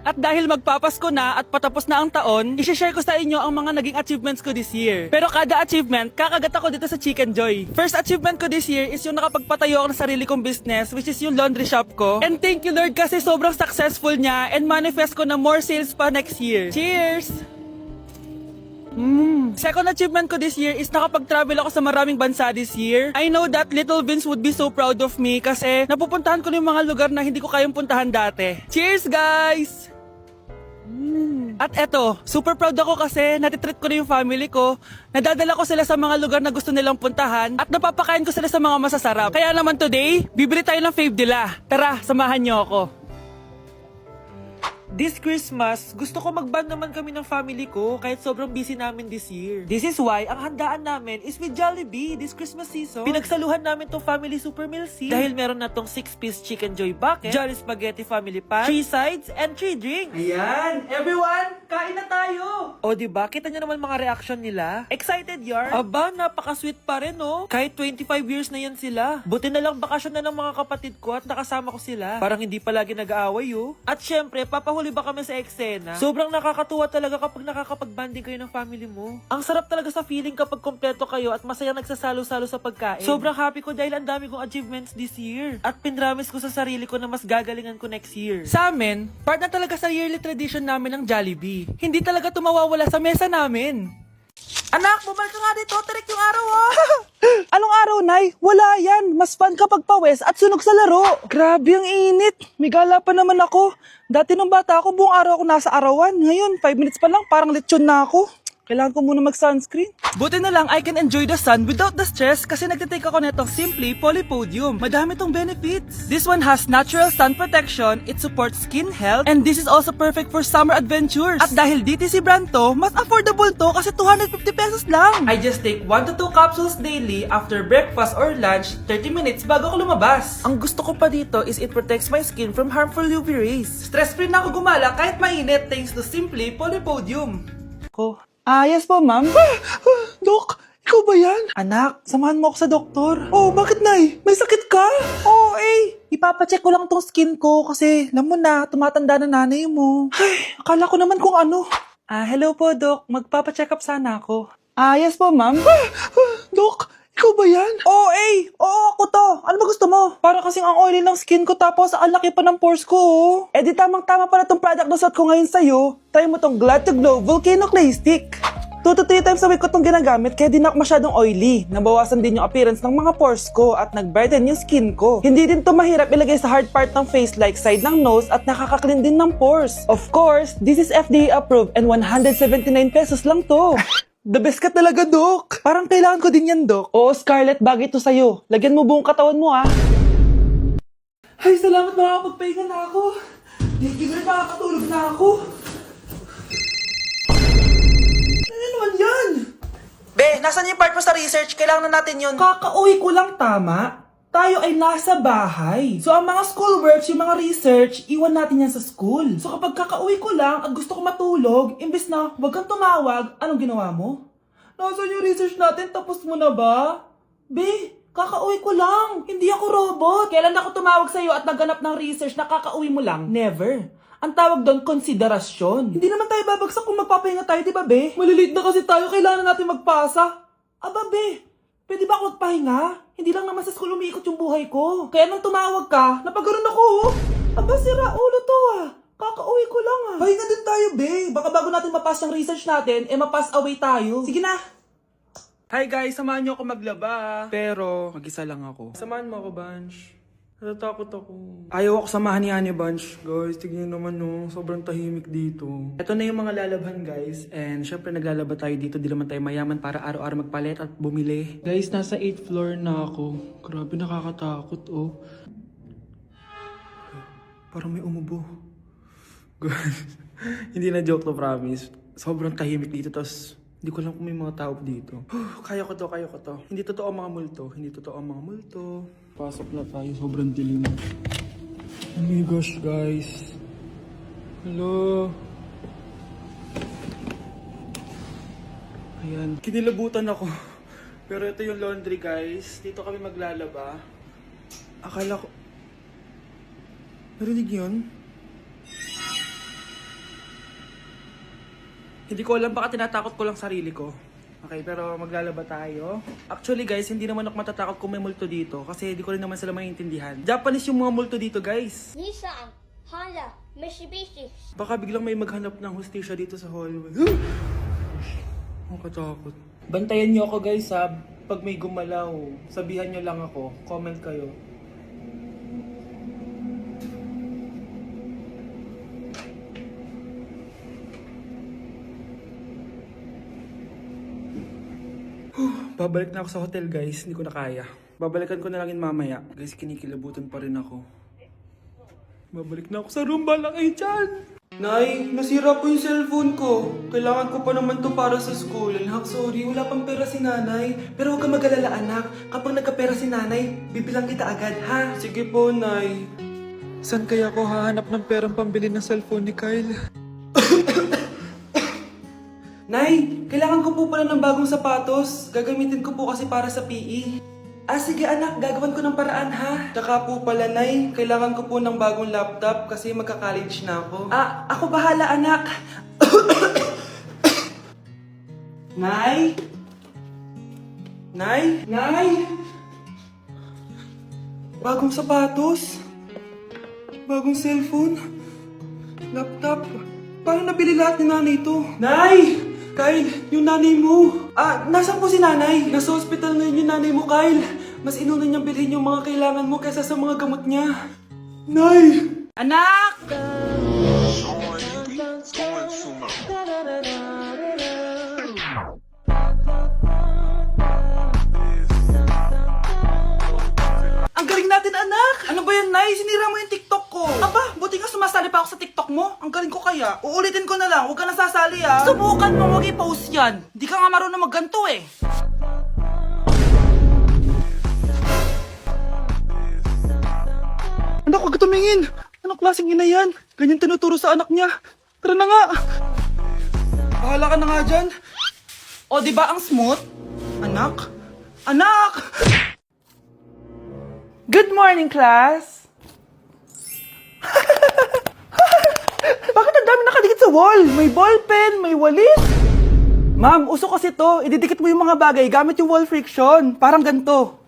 At dahil magpapasko na at patapos na ang taon, isi-share ko sa inyo ang mga naging achievements ko this year. Pero kada achievement, kakagat ako dito sa Chicken Joy. First achievement ko this year is yung nakapagpatayo ako ng sarili kong business, which is yung laundry shop ko. And thank you Lord kasi sobrang successful niya and manifest ko na more sales pa next year. Cheers! Second achievement ko this year is nakapag-travel ako sa maraming bansa this year. I know that Little Vince would be so proud of me kasi napupuntahan ko na yung mga lugar na hindi ko kayang puntahan dati. Cheers guys! At eto, super proud ako kasi natitreat ko na yung family ko, nadadala ko sila sa mga lugar na gusto nilang puntahan at napapakain ko sila sa mga masasarap. Kaya naman today, bibili tayo ng fave nila. Tara, samahan niyo ako. This Christmas, gusto ko mag-band naman kami ng family ko kahit sobrang busy namin this year. This is why ang handaan namin is with Jollibee this Christmas season. Pinagsaluhan namin tong family super meal scene dahil meron na tong 6-piece Chicken Joy bucket, Jolly Spaghetti family pan, 3 sides, and 3 drinks. Ayan! Everyone, kain na tayo! O diba, kita nyo naman mga reaction nila? Excited yarn? Aba, napaka-sweet pa rin no? Kahit 25 years na yan sila. Buti na lang bakasyon na ng mga kapatid ko at nakasama ko sila. Parang hindi palagi nag-aaway oh. At syempre, papahuli ba kami sa eksena? Sobrang nakakatuwa talaga kapag nakakapag-banding kayo ng family mo. Ang sarap talaga sa feeling kapag kompleto kayo at masayang nagsasalo-salo sa pagkain. Sobrang happy ko dahil ang dami kong achievements this year. At pinramis ko sa sarili ko na mas gagalingan ko next year. Sa amin, part na talaga sa yearly tradition namin ng Jollibee. Hindi talaga tumawawala sa mesa namin. Anak, bumalik ka nga dito. Tirik yung araw, oh. Anong araw, Nay? Wala yan. Mas fun kapag pawes at sunog sa laro. Grabe ang init. May gala pa naman ako. Dati nung bata ako, buong araw ako nasa arawan. Ngayon, 5 minutes pa lang, parang lechon na ako. Kailangan ko muna mag-sunscreen. Buti na lang I can enjoy the sun without the stress kasi nagtitake ako netong Simply Polypodium. Madami tong benefits. This one has natural sun protection, it supports skin health, and this is also perfect for summer adventures. At dahil DTC brand to, mas affordable to kasi 250 pesos lang. I just take 1 to 2 capsules daily after breakfast or lunch, 30 minutes bago ako lumabas. Ang gusto ko pa dito is it protects my skin from harmful UV rays. Stress-free na ako gumala kahit mainit thanks to Simply Polypodium. Yes po, ma'am. Dok, ikaw ba yan? Anak, samahan mo ako sa doktor. Oh, bakit, Nay? May sakit ka? Oo, ipapacheck ko lang tong skin ko kasi, alam mo na, tumatanda na nanay mo. Ay, akala ko naman kung ano. Hello po, Dok. Magpapacheck up sana ako. Yes po, ma'am. Dok, ikaw ba yan? Oo, ako to. Ano ba gusto mo? Para kasing ang oily ng skin ko tapos ang laki pa ng pores ko, oh. Di tamang-tama pala tong product na suot ko ngayon sa'yo. Try mo tong Glad to Glow Volcano Clay Stick. 2 to 3 times a week ko tong ginagamit kaya di na ako masyadong oily. Nabawasan din yung appearance ng mga pores ko at nag-brighten yung skin ko. Hindi din to mahirap ilagay sa hard part ng face like side ng nose at nakaka-clean din ng pores. Of course, this is FDA approved and 179 pesos lang to. The best ka talaga, Dok. Parang kailangan ko din yan, Dok. Oo, Scarlett, bagay to sa'yo. Lagyan mo buong katawan mo, ah. Ay, salamat makakapagpahinga na ako. Thank you, makakatulog na ako. Ano naman yan? Be, nasan yung part mo sa research? Kailangan na natin yun. Kakauwi ko lang, tama? Tayo ay nasa bahay. So, ang mga schoolworks, yung mga research, iwan natin yan sa school. So, kapag kakauwi ko lang at gusto ko matulog, imbes na wag kang tumawag, anong ginawa mo? Nasaan yung research natin? Tapos mo na ba? Be, kakauwi ko lang. Hindi ako robot. Kailan ako tumawag sa'yo at nagganap ng research na kakauwi mo lang? Never. Ang tawag doon, konsiderasyon. Hindi naman tayo babagsak kung magpapahinga tayo, di ba, be? Malilate na kasi tayo, kailangan natin magpasa. Aba, be, pwede ba ako magpahinga? Hindi lang naman sa school umiikot yung buhay ko. Kaya nang tumawag ka, napagaron ako, oh. Aba, sira ulo to, ah. Kakauwi ko lang, ah. Pahinga din tayo, be. Baka bago natin mapass yung research natin, mapass away tayo. Sige na. Hi guys, samahan niyo ako maglaba. Pero, mag-isa lang ako. Samahan mo ako, Bunch. Natatakot ako. Ayaw ako samahan ni Honey Bunch. Guys, tignan naman no. Sobrang tahimik dito. Ito na yung mga lalabhan guys. And syempre naglalaba tayo dito. Di naman tayo mayaman para araw-araw magpalit at bumili. Guys, nasa 8th floor na ako. Grabe nakakatakot oh. Parang may umubo. Guys, hindi na joke to, promise. Sobrang tahimik dito. Tapos hindi ko alam kung may mga tao dito. Kaya ko to, kaya ko to. Hindi totoo ang mga multo. Hindi totoo ang mga multo. Pasok na tayo, sobrang dilim. Oh my gosh, guys. Hello. Ayan, kinilabutan ako. Pero ito yung laundry, guys. Dito kami maglalaba. Akala ko... Narinig yun? Hindi ko alam, baka tinatakot ko lang sarili ko. Okay, pero maglalaba tayo. Actually guys, hindi naman ako matatakot kung may multo dito kasi hindi ko rin naman sila maintindihan. Japanese yung mga multo dito guys. Nissan, Honda, Mitsubishi. Baka biglang may maghanap ng hustisya dito sa Hollywood. Ang katakot. Bantayan niyo ako guys ha. Pag may gumalaw, sabihan niyo lang ako. Comment kayo. Babalik na ako sa hotel guys, hindi ko na kaya. Babalikan ko na lang yun mamaya. Guys, kinikilabutan pa rin ako. Babalik na ako sa room, bala kayo dyan! Nay, nasira po yung cellphone ko. Kailangan ko pa naman to para sa school. Anak, sorry, wala pang pera si nanay. Pero huwag ka mag-alala anak, kapag nagkapera si nanay, bibilang kita agad ha? Sige po, Nay. Saan kaya ako hahanap ng perang pambili ng cellphone ni Kyle? Nay, kailangan ko po pala ng bagong sapatos. Gagamitin ko po kasi para sa PE. Ah, sige anak, gagawan ko ng paraan ha. Tsaka po pala, Nay, kailangan ko po ng bagong laptop kasi magka-college na ako. Ah, ako bahala anak. Nay? Nay? Nay? Bagong sapatos? Bagong cellphone? Laptop? Paano nabili lahat ni nanay ito? Nay! Kyle, yung nanay mo. Ah, nasaan po si nanay? Nasa hospital ngayon yung nanay mo, Kyle. Mas inuna niyang bilhin yung mga kailangan mo kaysa sa mga gamot niya. Nay! Anak! Ang galing natin, anak! Ano ba yan, Nay? Sinira mo yung TikTok ko. Aba, buti nga sumasali pa ako sa TikTok mo. Ang galing ko kaya. Uulitin ko na lang. Huwag ka nasasali, ah. Subukan mo, huwag i-post yan. Di ka nga marunong magganto, eh. Anak, huwag ka tumingin. Anong klaseng ina yan? Ganyan tinuturo sa anak niya. Tara na nga. Bahala ka na nga dyan. O, di ba ang smooth? Anak? Anak! Good morning, class! Bakit ang dami nakadikit sa wall? May ballpen, may walis. Ma'am, uso kasi to. Ididikit mo yung mga bagay gamit yung wall friction. Parang ganito.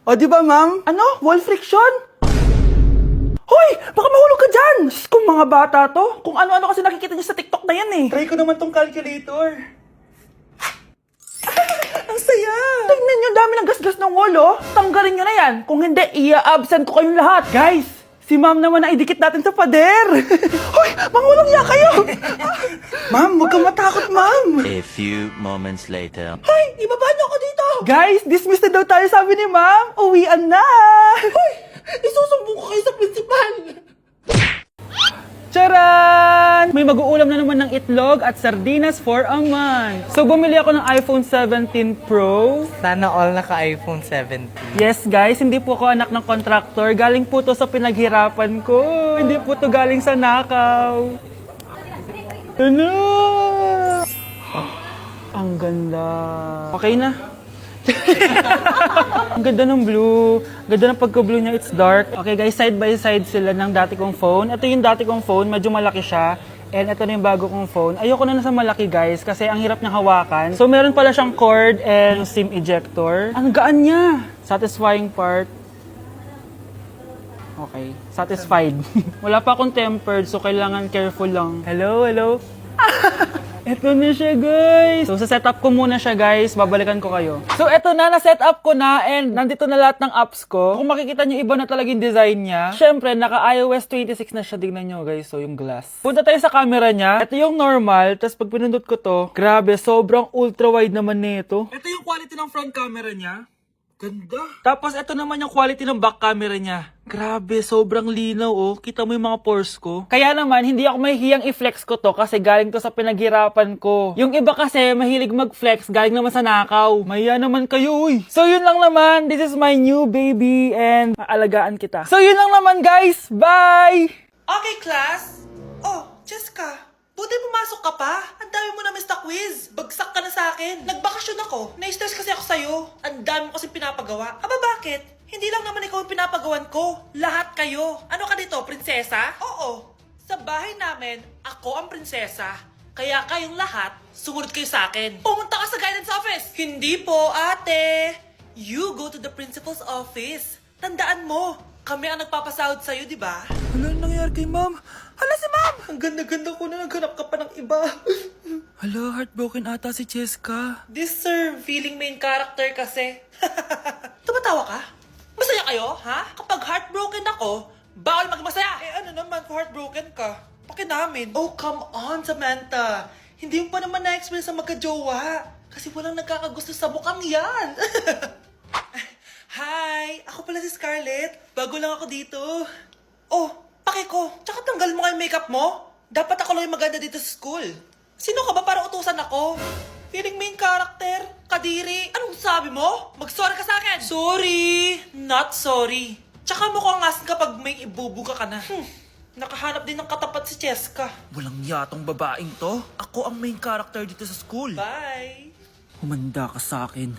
O, di ba, ma'am? Ano? Wall friction? Hoy! Baka mahulog ka dyan! Sus, kung mga bata to. Kung ano-ano kasi nakikita niyo sa TikTok na yan eh. Try ko naman tong calculator. Ang saya! Tingnan nyo, dami ng gasgas ng wall, oh. Tanggalin nyo na yan. Kung hindi, i-absent ko kayong lahat. Guys, si ma'am naman na idikit natin sa pader. Hoy, mangulong niya kayo. Ma'am, huwag kang matakot, ma'am. A few moments later. Hoy, ibaba niyo ako dito. Guys, dismiss na daw tayo, sabi ni ma'am. Uwian na. Hoy, isusumbong ko kayo sa principal. Charan! May mag-uulam na naman ng itlog at sardinas for a month. So, bumili ako ng iPhone 17 Pro. Sana all naka-iPhone 17. Yes, guys, hindi po ako anak ng contractor. Galing po to sa pinaghirapan ko. Hindi po to galing sa nakaw. Ano? Ang ganda. Okay na. Ang ganda ng blue. Ganda ng pagka-blue niya. It's dark. Okay guys, side by side sila ng dati kong phone. Ito yung dati kong phone. Medyo malaki siya. And ito na yung bago kong phone. Ayoko na nasa malaki guys kasi ang hirap niyang hawakan. So meron pala siyang cord and SIM ejector. Ang gaan niya. Satisfying part. Okay. Satisfied. Wala pa akong tempered so kailangan careful lang. Hello, hello. Eto na siya, guys. So, sa setup ko muna siya, guys. Babalikan ko kayo. So, eto na. Na-setup ko na and nandito na lahat ng apps ko. Kung makikita nyo, iba na talaga yung design niya. Siyempre, naka-iOS 26 na siya. Tignan nyo, guys. So, yung glass. Punta tayo sa camera niya. Ito yung normal. Tapos, pag pinundot ko to, grabe, sobrang ultra-wide naman nito. Ito yung quality ng front camera niya. Ganda. Tapos, ito naman yung quality ng back camera niya. Grabe, sobrang linaw oh. Kita mo yung mga pores ko. Kaya naman, hindi ako mahihiyang i-flex ko to kasi galing to sa pinaghirapan ko. Yung iba kasi, mahilig mag-flex, galing naman sa nakaw. Mahiya naman kayo, uy. So yun lang naman, this is my new baby and maalagaan kita. So yun lang naman guys, bye! Okay class. Oh, Jessica, buti pumasok ka pa. Ang dami mo na miss na quiz. Bagsak ka na sa akin. Nagbakasyon ako. Na-stress kasi ako sa'yo. Ang dami mo kasi pinapagawa. Aba bakit? Hindi lang naman ikaw ang pinapagawan ko. Lahat kayo. Ano ka dito, prinsesa? Oo. Sa bahay namin, ako ang prinsesa. Kaya kayong lahat, sumunod kayo sa akin. Pumunta ka sa guidance office! Hindi po, ate! You go to the principal's office. Tandaan mo, kami ang nagpapasahod sa'yo, di ba? Hala, anong nangyari kay ma'am? Hala si ma'am! Ang ganda-ganda ko na naghanap ka pa ng iba. Hala, heartbroken ata si Cheska. This sir, feeling main character kasi. Tumatawa ka? Masaya kayo, ha? Kapag heartbroken ako, bawal maging masaya. Eh ano naman kung heartbroken ka? Pakinamin. Oh, come on, Samantha. Hindi mo pa naman na-experience sa magka-jowa. Kasi walang nagkakagusto sa mukhang yan. Hi! Ako pala si Scarlett. Bago lang ako dito. Oh, pake ko. Tsaka tanggal mo nga yung makeup mo. Dapat ako lang yung maganda dito sa school. Sino ka ba para utusan ako? Feeling main character? Kadiri? Anong sabi mo? Mag-sorry ka sa akin! Sorry! Not sorry. Tsaka mukhang asin kapag may ibubuga ka na. Nakahanap din ng katapat si Cheska. Walang yatong babaeng to. Ako ang main character dito sa school. Bye! Humanda ka sa akin.